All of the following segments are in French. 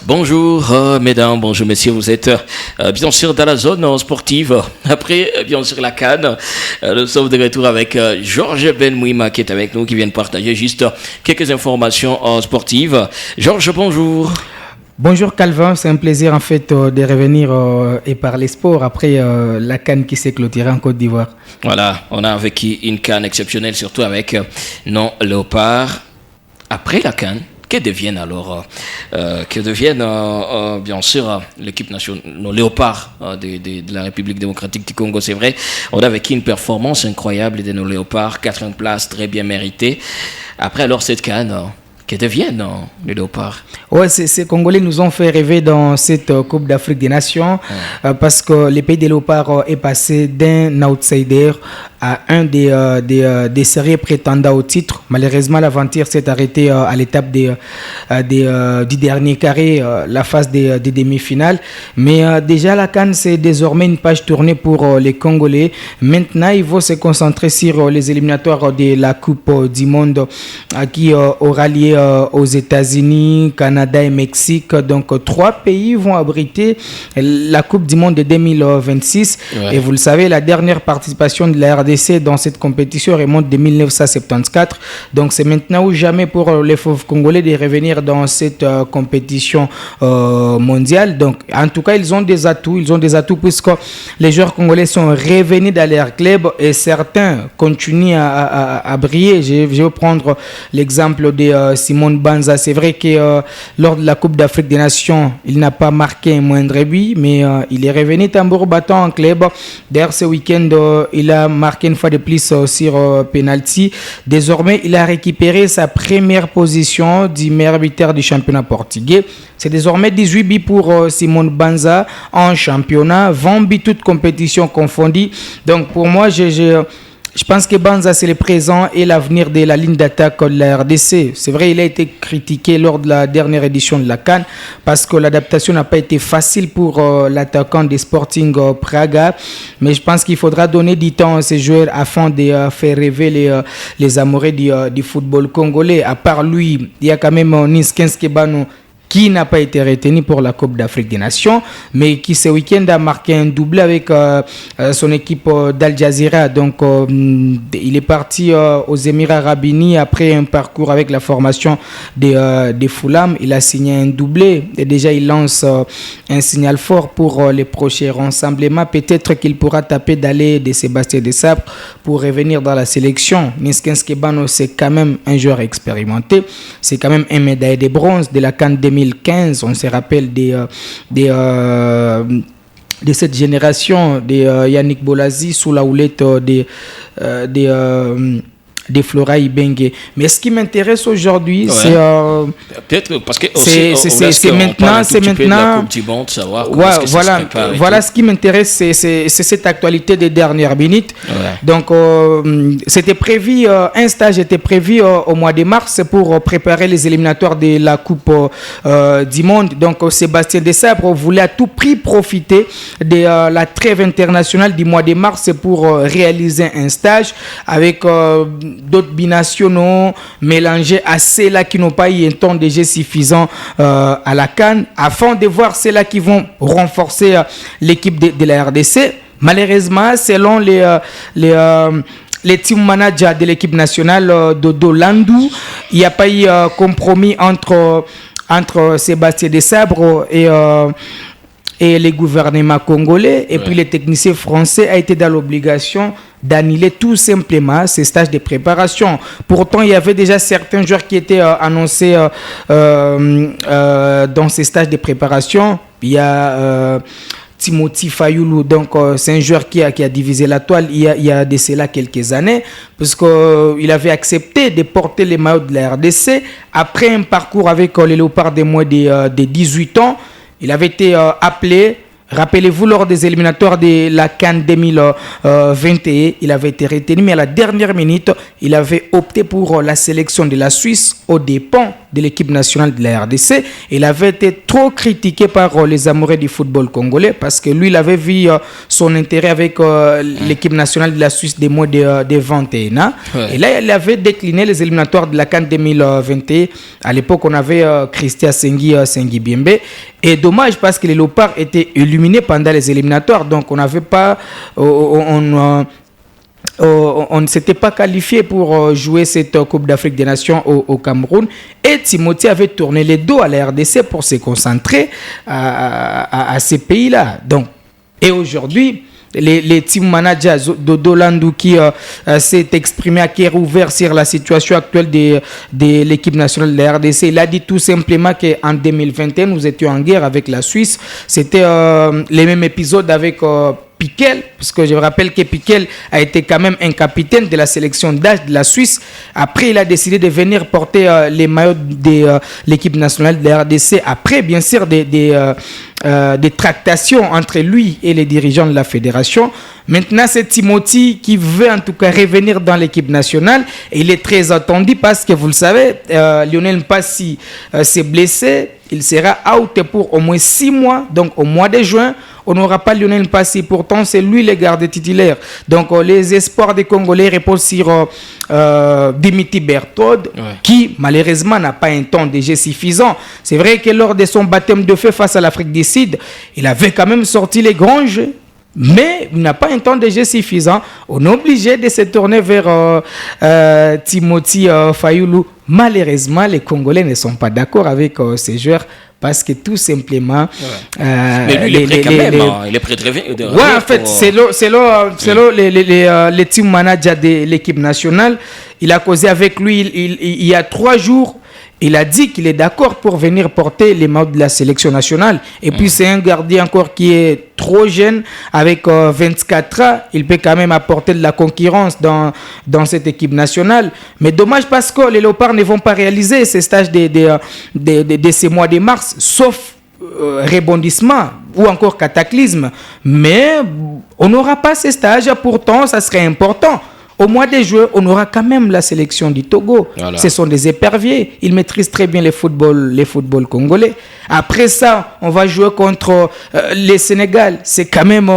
Bonjour mesdames, bonjour messieurs, vous êtes bien sûr dans la zone sportive. Après bien sûr la CAN, nous sommes de retour avec Georges Benmouima qui est avec nous, qui vient de partager juste quelques informations sportives. Georges, bonjour. Bonjour Calvin, c'est un plaisir en fait de revenir et parler sport après la CAN qui s'est clôturée en Côte d'Ivoire. Voilà, on a vécu une CAN exceptionnelle, surtout avec nos léopards. Après la CAN, que deviennent alors, bien sûr l'équipe nationale, nos léopards de la République démocratique du Congo, c'est vrai. On a vécu une performance incroyable de nos léopards, 4e place très bien méritée. Après alors cette CAN, que deviennent les léopards? Ouais, ces Congolais nous ont fait rêver dans cette Coupe d'Afrique des Nations parce que le pays des léopards est passé d'un outsider à un des sérieux prétendants au titre. Malheureusement, l'aventure s'est arrêtée à l'étape du dernier carré, la phase des demi-finales. Mais déjà, la CAN, c'est désormais une page tournée pour les Congolais. Maintenant, il faut se concentrer sur les éliminatoires de la Coupe du Monde qui aura lieu aux États-Unis, Canada et Mexique. Donc, 3 pays vont abriter la Coupe du Monde de 2026. Ouais. Et vous le savez, la dernière participation de la RDC dans cette compétition remonte de 1974. Donc, c'est maintenant ou jamais pour les fauves congolais de revenir dans cette compétition mondiale. Donc, en tout cas, ils ont des atouts. Ils ont des atouts puisque les joueurs congolais sont revenus dans leur club et certains continuent à briller. Je vais prendre l'exemple de Simone Banza. C'est vrai que lors de la Coupe d'Afrique des Nations, il n'a pas marqué un moindre but, mais il est revenu tambour battant en club. D'ailleurs, ce week-end, il a marqué une fois de plus sur penalty. Désormais, il a récupéré sa première position du meilleur buteur du championnat portugais. C'est désormais 18 buts pour Simone Banza en championnat, 20 buts toutes compétitions confondues. Donc, pour moi, je pense que Banza, c'est le présent et l'avenir de la ligne d'attaque de la RDC. C'est vrai, il a été critiqué lors de la dernière édition de la CAN parce que l'adaptation n'a pas été facile pour l'attaquant des Sporting Praga. Mais je pense qu'il faudra donner du temps à ces joueurs afin de faire rêver les amoureux du football congolais. À part lui, il y a quand même Niskens Kebano qui n'a pas été retenu pour la Coupe d'Afrique des Nations, mais qui ce week-end a marqué un doublé avec son équipe d'Al Jazeera. Donc, il est parti aux Émirats Arabes Unis après un parcours avec la formation des Fulham. Il a signé un doublé et déjà il lance un signal fort pour les prochains rassemblements. Peut-être qu'il pourra taper d'aller de Sébastien Desabre pour revenir dans la sélection. Niskens Kebano, c'est quand même un joueur expérimenté. C'est quand même un médaille de bronze de la CAN 2015. On se rappelle de cette génération de Yannick Bolazi sous la houlette de Flora Ibenge. Mais ce qui m'intéresse aujourd'hui, c'est peut-être parce que c'est maintenant la Coupe du Monde, savoir voilà ce qui m'intéresse, c'est cette actualité des dernières minutes. Ouais. Donc c'était prévu, un stage était prévu au mois de mars pour préparer les éliminatoires de la Coupe du Monde. Donc Sébastien Desabre voulait à tout prix profiter de la trêve internationale du mois de mars pour réaliser un stage avec d'autres binationaux mélangés à ceux-là qui n'ont pas eu un temps de jeu suffisant à la CAN, afin de voir ceux-là qui vont renforcer l'équipe de la RDC. Malheureusement, selon les team managers de l'équipe nationale, Dodo Landou, il n'y a pas eu compromis entre Sébastien Desabre et les gouvernements congolais. Et puis les techniciens français ont été dans l'obligation d'annuler tout simplement ces stages de préparation. Pourtant, il y avait déjà certains joueurs qui étaient annoncés dans ces stages de préparation. Il y a Timothy Fayoulou, donc c'est un joueur qui a divisé la toile il y a de cela quelques années, parce qu'il avait accepté de porter les maillots de la RDC après un parcours avec les Léopards de moins de 18 ans. Il avait été appelé, rappelez-vous, lors des éliminatoires de la CAN 2021, il avait été retenu, mais à la dernière minute, il avait opté pour la sélection de la Suisse aux dépens de l'équipe nationale de la RDC. Il avait été trop critiqué par les amoureux du football congolais parce que lui, il avait vu son intérêt avec l'équipe nationale de la Suisse des mois de 21 ans. Ouais. Et là, il avait décliné les éliminatoires de la CAN 2021. À l'époque, on avait Christian Sengi Biembe. Et dommage parce que les Léopards étaient éliminés pendant les éliminatoires. Donc, on n'avait pas... on ne s'était pas qualifié pour jouer cette Coupe d'Afrique des Nations au Cameroun. Et Timothy avait tourné les dos à la RDC pour se concentrer à ces pays-là. Donc, et aujourd'hui, les team managers Dodo Landou qui s'est exprimé à cœur ouvert sur la situation actuelle de l'équipe nationale de la RDC. Il a dit tout simplement qu'en 2021, nous étions en guerre avec la Suisse. C'était les mêmes épisodes avec... Piquel, parce que je rappelle que Piquel a été quand même un capitaine de la sélection d'âge de la Suisse. Après, il a décidé de venir porter les maillots de l'équipe nationale de la RDC. Après, bien sûr, des tractations entre lui et les dirigeants de la fédération. Maintenant, c'est Timothy qui veut en tout cas revenir dans l'équipe nationale. Et il est très attendu parce que, vous le savez, Lionel Mpassi s'est blessé. Il sera out pour au moins 6 mois. Donc, au mois de juin, on n'aura pas Lionel Mpassi. Pourtant, c'est lui le garde titulaire. Donc, les espoirs des Congolais reposent sur Dimitri Berthold, qui, malheureusement, n'a pas un temps de jeu suffisant. C'est vrai que lors de son baptême de feu face à l'Afrique du Sud, il avait quand même sorti les grands jeux. Mais il n'a pas un temps de jeu suffisant. On est obligé de se tourner vers Timothy Fayulu. Malheureusement, les Congolais ne sont pas d'accord avec ces joueurs parce que tout simplement... mais lui, il est prêt quand même. Il est prêt de revenir. Oui, en fait, selon les team managers de l'équipe nationale, il a causé avec lui il y a 3 jours. Il a dit qu'il est d'accord pour venir porter les maillots de la sélection nationale. Et puis, c'est un gardien encore qui est trop jeune, avec 24 ans. Il peut quand même apporter de la concurrence dans cette équipe nationale. Mais dommage parce que les Léopards ne vont pas réaliser ces stages de ces mois de mars, sauf rebondissement ou encore cataclysme. Mais on n'aura pas ces stages. Pourtant, ça serait important. Au mois de juin, on aura quand même la sélection du Togo. Voilà. Ce sont des éperviers. Ils maîtrisent très bien les footballs congolais. Après ça, on va jouer contre le Sénégal. C'est quand même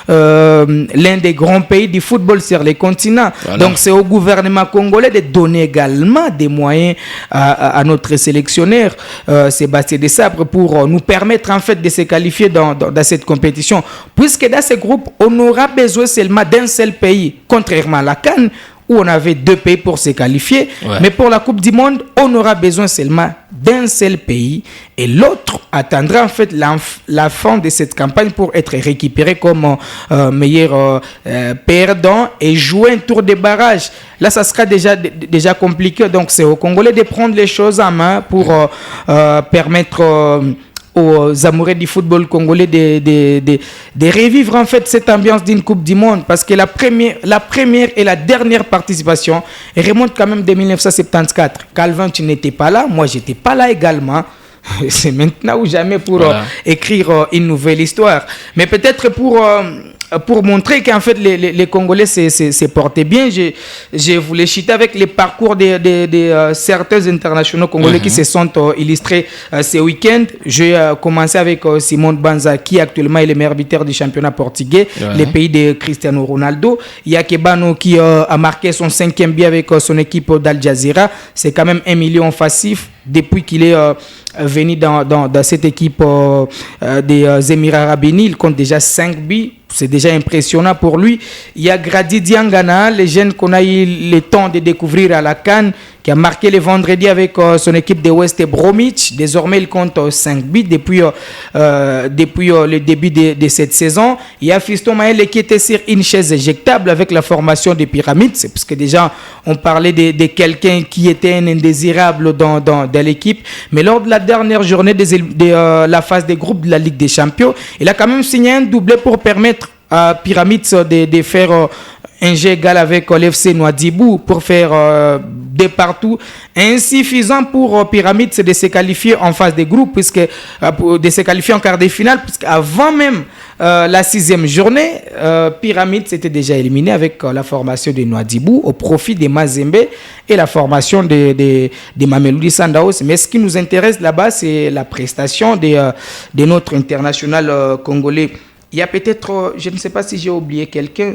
l'un des grands pays du football sur les continents. Voilà. Donc, c'est au gouvernement congolais de donner également des moyens à notre sélectionneur, Sébastien Desabre, pour nous permettre en fait de se qualifier dans cette compétition. Puisque dans ce groupe, on aura besoin seulement d'un seul pays, contrairement à la CAN, où on avait 2 pays pour se qualifier. Ouais. Mais pour la Coupe du Monde, on aura besoin seulement d'un seul pays. Et l'autre attendra en fait la fin de cette campagne pour être récupéré comme meilleur perdant et jouer un tour de barrage. Là, ça sera déjà compliqué. Donc, c'est aux Congolais de prendre les choses en main pour permettre... aux amoureux du football congolais de revivre en fait cette ambiance d'une Coupe du Monde, parce que la première et la dernière participation remonte quand même de 1974. Calvin, tu n'étais pas là, moi j'étais pas là également. C'est maintenant ou jamais pour écrire une nouvelle histoire. Mais peut-être pour montrer qu'en fait les Congolais se portaient bien, je voulais citer avec les parcours de certains internationaux congolais qui se sont illustrés ce week-end. J'ai commencé avec Simon Banza, qui actuellement est le meilleur buteur du championnat portugais, le pays de Cristiano Ronaldo. Il y a Kebano qui a marqué son 5e but avec son équipe d'Al Jazeera. C'est quand même 1 million offensif depuis qu'il est venu dans cette équipe des Émirats Arabes Unis. Il compte déjà 5 buts. C'est déjà impressionnant pour lui. Il y a Grady Diangana, le jeune qu'on a eu le temps de découvrir à la CAN, qui a marqué le vendredi avec son équipe de West Bromwich. Désormais, il compte 5 buts depuis le début de cette saison. Il y a Fiston Maël qui était sur une chaise éjectable avec la formation des Pyramides. C'est parce que déjà, on parlait de quelqu'un qui était un indésirable dans l'équipe. Mais lors de la dernière journée de la phase des groupes de la Ligue des Champions, il a quand même signé un doublé pour permettre à Pyramides de faire un jeu égal avec l'FC Nouadhibou pour faire des partout. Insuffisant pour Pyramide, c'est de se qualifier en phase de groupe, de se qualifier en quart de finale, puisqu'avant même la 6e journée, Pyramide s'était déjà éliminé avec la formation de Nouadhibou au profit de Mazembe et la formation de Mamelodi Sundowns. Mais ce qui nous intéresse là-bas, c'est la prestation de notre international congolais. Il y a peut-être, je ne sais pas si j'ai oublié quelqu'un,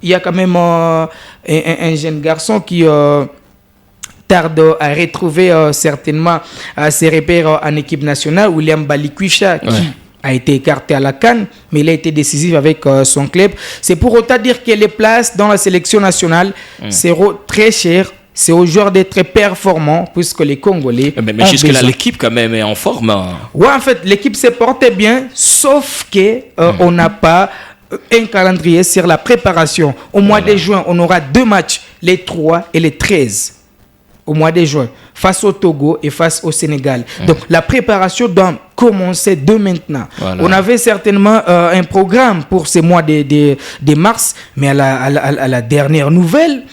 il y a quand même un jeune garçon qui tarde à retrouver certainement ses repères en équipe nationale, William Balikwisha, qui a été écarté à la CAN, mais il a été décisif avec son club. C'est pour autant dire que les places dans la sélection nationale seront très chères. C'est aux joueurs d'être performants, puisque les Congolais. Mais jusque-là, l'équipe, quand même, est en forme. Oui, en fait, l'équipe s'est portée bien, sauf qu'on n'a pas un calendrier sur la préparation. Au mois de juin, on aura 2 matchs, les 3 et les 13. Au mois de juin, face au Togo et face au Sénégal. Donc, la préparation doit commencer de maintenant. Voilà. On avait certainement un programme pour ce mois de mars, mais à la dernière nouvelle,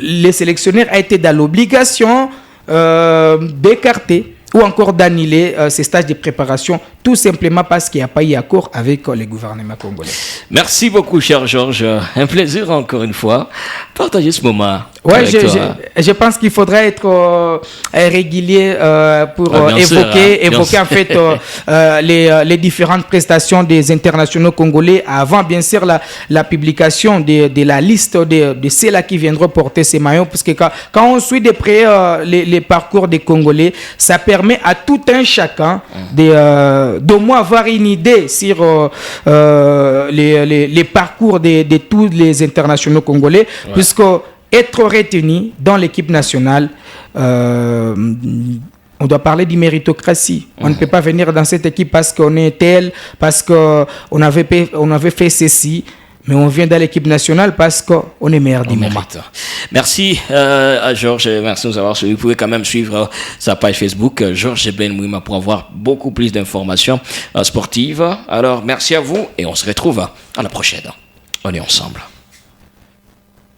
les sélectionneurs ont été dans l'obligation d'écarter ou encore d'annuler ces stages de préparation, tout simplement parce qu'il n'y a pas eu accord avec le gouvernement congolais. Merci beaucoup, cher Georges. Un plaisir encore une fois. Partager ce moment. Oui, je pense qu'il faudrait être régulier pour évoquer en fait les différentes prestations des internationaux congolais avant, bien sûr, la publication de la liste de ceux-là qui viendront porter ces maillots. Parce que quand on suit de près les parcours des Congolais, ça permet à tout un chacun d'au moins avoir une idée sur les parcours de tous les internationaux congolais, puisque être retenu dans l'équipe nationale, on doit parler de méritocratie. On ne peut pas venir dans cette équipe parce qu'on est tel, parce qu'on avait fait ceci, mais on vient dans l'équipe nationale parce qu'on est meilleur du moment. Merci à Georges, merci de nous avoir suivis. Vous pouvez quand même suivre sa page Facebook, Georges Ben Mouima, pour avoir beaucoup plus d'informations sportives. Alors, merci à vous et on se retrouve à la prochaine. On est ensemble.